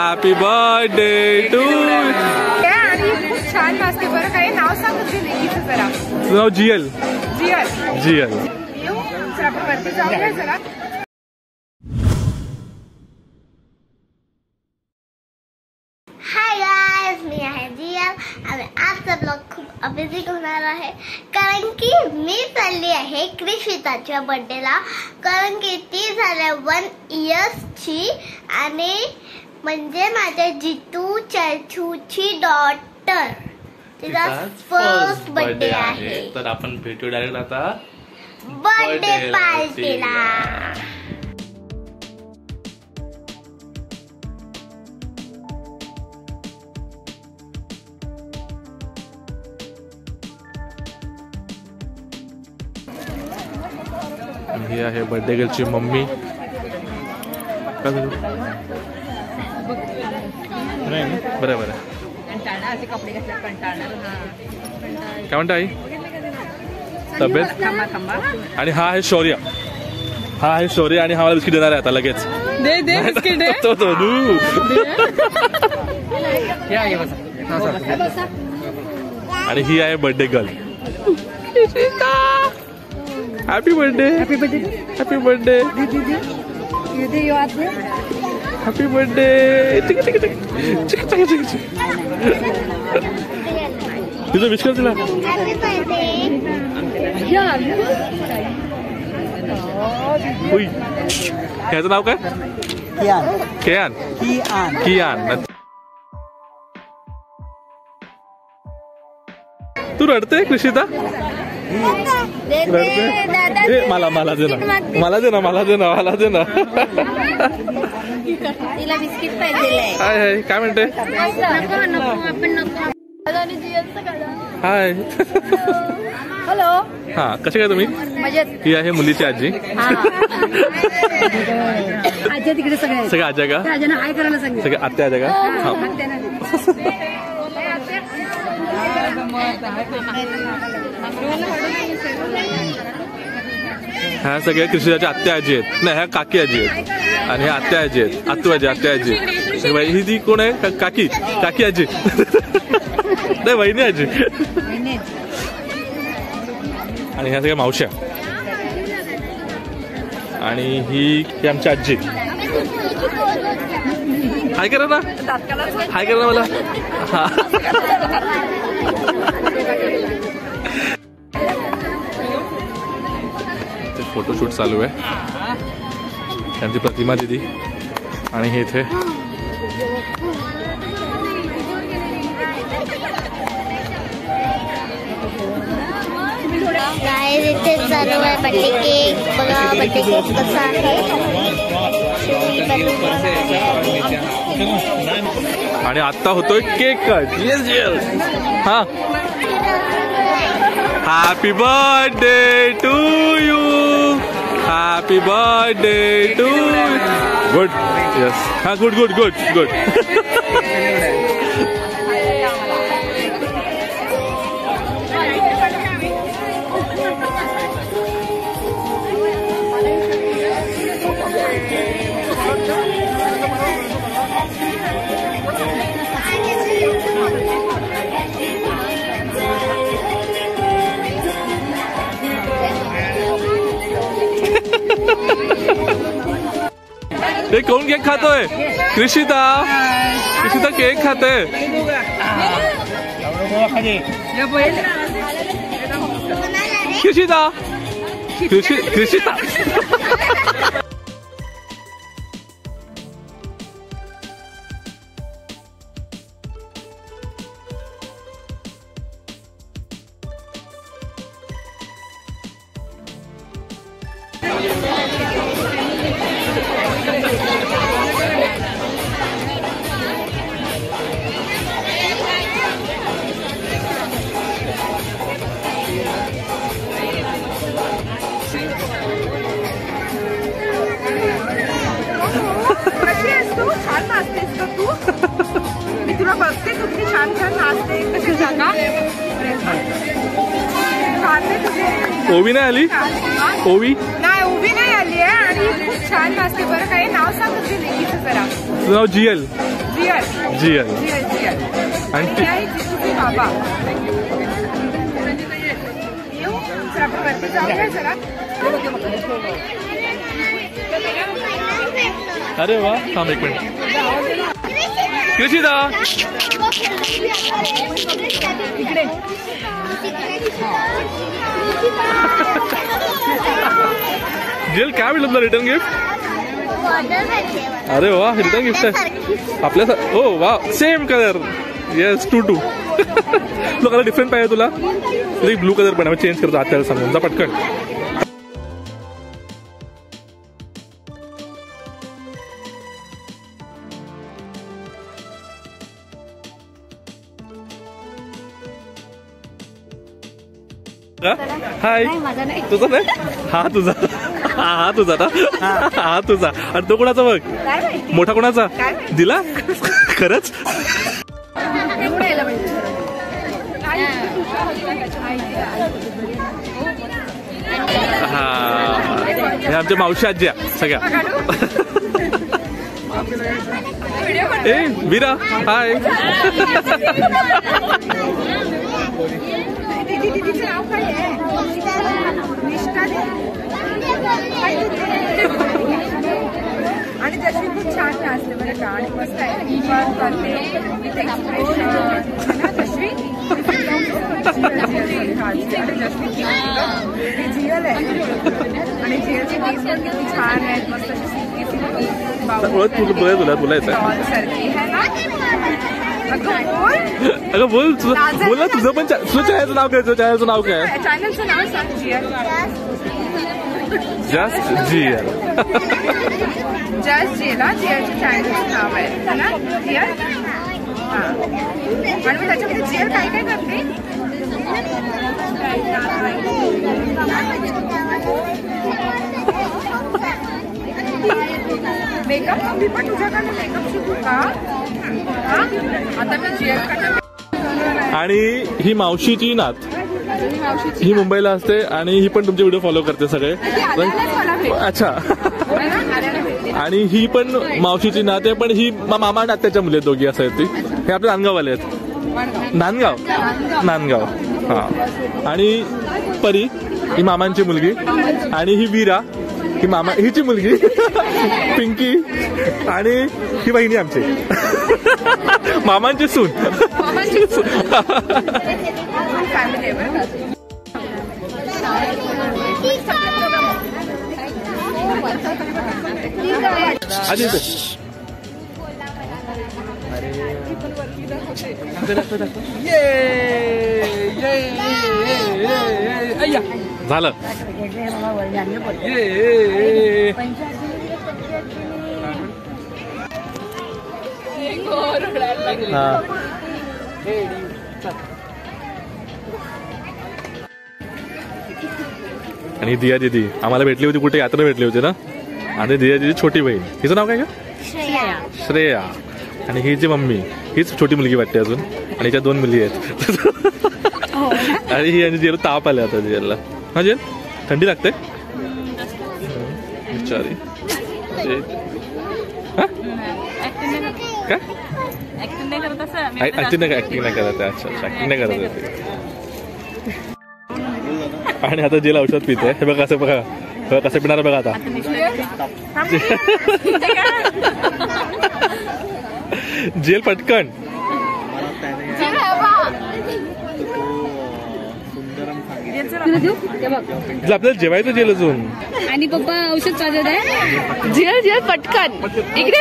Happy birthday to. आणि खूप छान नाचते बरं. काही नाव सांग तुझ्या लेकीचं जरा. तुझं नाव जियल. जियल. जियल. येऊ चला आपण वरती जाऊया जरा. हाय गाइस, मी आहे जियल आणि आजचा ब्लॉग खूप अमेझिंग होणार आहे कारण की मी चालली आहे कृषिताच्या बर्थडेला. कारण की ती झाल्या 1 इयर्सची आणि म्हणजे माझ्या जितू चाचूची डॉटर. तिचा फर्स्ट बर्थडे आहे. तर आपण भेटू डायरेक्ट आता बर्थडे पार्टीला. ही आहे बर्थडे गर्लची मम्मी. बरं बरं. काय म्हणता आई तब्येत. आणि हा आहे शौर्य. हा आहे शौर्य आणि हा मला बिस्किट देणार आहे आता लगेच. दे दे बिस्किट दे. तो आणि ही आहे birthday girl. Happy birthday. Happy birthday. Happy birthday. Happy birthday. तुझं विश कर तिला. ह्याचं नाव काय. कियान. कियान. तू रडते कृषिता. मला दे ना. तिला बिस्किट पाहिजे. हाय काय म्हणते. हाय. हॅलो. हा कसे काय तुम्ही. ही आहे मुलीची आजी. आजी तिकडे सगळे आज्या का. हाय करायला सांगितलं. सगळे आत्या आज्या का. ह्या सगळ्या कृषीच्या आत्या आजी आहेत. नाही ह्या काकी आजी आहेत आणि ह्या आत्या आजी आहेत. आत्तू आजी आत्या आजी. ही ती कोण आहे. काकी आजी. नाही वहिनी आजी. आणि ह्या सगळ्या मावश्या. आणि ही आमची आजी. हाय करा ना. हाय करा ना मला. हा फोटोशूट चालू आहे. त्यांची प्रतिमा दिदी आणि हे इथे गाइस इथे चालू आहे बर्थडे केक. बघा बर्थडे केक कसा आहे. आणि आता होतोय केक कट. येस. हा happy birthday to you. Happy birthday to. Good. Yes. हा गुड. हे कोण केक खातोय. कृषिता केक खाते. कृषिता. छान छान नाचते. कशी जागा ओवी नाही आली. ओवी नाही आली आहे आणि खूप छान नाचते बरं. काही नाव सांग तुझ्या लेकीचं जरा. तुझं नाव जियल. जियल आणि आणि ते आहे जिजूचे बाबा. येऊ तर आपण वरती जाऊया जरा. अरे वा थांब एक मिनिट. कृषिता इकडे जियल काय भेटलं तुला रिटर्न गिफ्ट? अरे वा रिटर्न गिफ्ट आहे आपल्या. ओ वा सेम कलर. येस 2-2. तुला कलर डिफरंट पाहिजे तुला ब्लू कलर पण चेंज करतो आत्याला सांगून जा पटकन. हाय तुझा नाही हा तुझा हा तुझा ना हा तुझा आणि तो कोणाचा बघ मोठा कोणाचा दिला खरंच. हा हे आमच्या मावशी आजी सगळ्या. ए वीरा हाय. दीदीचं नाव काय आहे? निष्ठा. आणि जशी खूप छान नाचते बरं का आणि मस्त आहे करते विथ एक्सप्रेशन ना जशी. आणि जशी जियल आहे आणि जियलचे केस पण किती छान आहेत मस्त अशी सारखी आहे ना. अगं बोल बोल ना तुझं पण तुझं चॅनलचं नाव काय? चॅनलचं नाव काय? चॅनलचं नाव सांग. जियल जस्ट जियल. जस्ट जियल हा जियलचं चॅनलचं नाव आहे ना जियल. हां आणि मग त्याच्यामध्ये जियल काय काय करते? मेकअप. मी पण तुझ्याकडे मेकअप शिकू का? आता मी जियलकडे. आणि ही मावशीची नात ही मुंबईला असते आणि ही पण तुमचे व्हिडिओ फॉलो करते सगळे. अच्छा. आणि ही पण मावशीची नात आहे पण ही मामा आणि आत्याच्या मुली आहेत दोघी असं आहेत. ती हे आपले नांदगाववाले आहेत. नांदगाव हा. आणि परी ही मामांची मुलगी आणि ही वीरा ही मामा हिची मुलगी पिंकी आणि ही बहिणी आमची मामांची सून. झालं. आणि दिया दिदी आम्हाला भेटली होती कुठे यात्रा भेटली होती ना. आणि दिया दिदी छोटी बहीण हिचं नाव काय का? श्रेया. आणि ही जी मम्मी हीच छोटी मुलगी वाटते अजून आणि हिच्या 2 मुली आहेत. आणि ही आणि जिला ताप आला आता जिला. हा जेल थंडी लागते बिचारी. काय ऍक्टिंग नाही करत? अच्छा ऍक्टिंग नाही करत. आणि आता जेल औषध पिते. हे बघा असं बघा कसं पिणार बघा आता. जेल पटकन. आपल्याला जेवायचं जेल अजून. आणि पप्पा औषध पाजत आहे. जियल पटकन इकडे.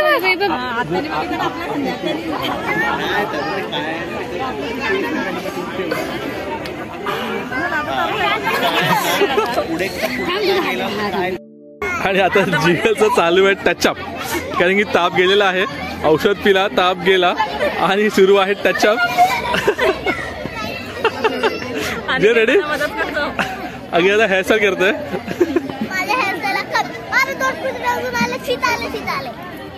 आणि आता जियलचं चालू आहे टचअप कारण की ताप गेलेला आहे. औषध पिला ताप गेला आणि सुरू आहे टचअप. जे रेडी अगे आता हेअरस्टाईल करतोय.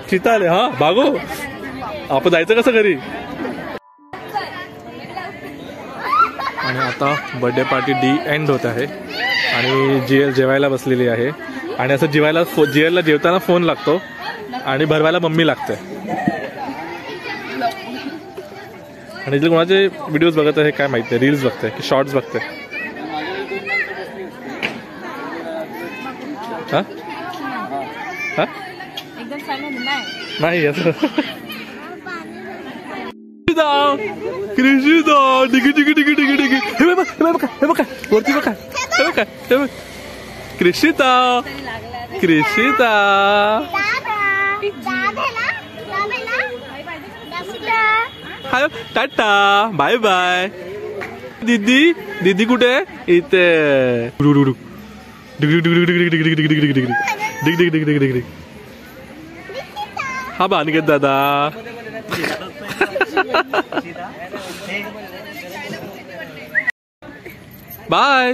चिता आले हा भागो. आपण जायचं कसं घरी. आणि आता बर्थडे पार्टी एंड होत आहे आणि जियल जेवायला बसलेली आहे. आणि असं जियलला जेवताना फोन लागतो आणि भरवायला मम्मी लागते. आणि इथे कोणाचे व्हिडिओज बघत आहे काय माहिती आहे, रील्स बघताय की शॉर्ट्स बघताय? हा हा नाही असं कृषिता डिगी डिगी डिगी डिगी डिगी हे बघा वरती बघा हे बघ कृषिता कृषिता हाय टाटा बाय बाय. दीदी दीदी कुठे आहे? इथे हा बा अनिकेत दादा. बाय.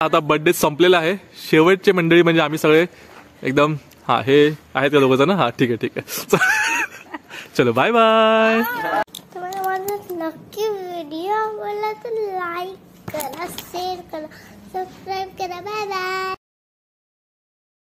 आता बर्थडे संपलेला आहे. शेवटचे मंडळी म्हणजे आम्ही सगळे एकदम. हा हे आहेत का दोघं जण? हा ठीक आहे चलो बाय बाय. तुम्हाला माझा नक्की व्हिडिओ आवडला तर लाईक करा, शेअर करा, सबस्क्राईब करा. Bye bye.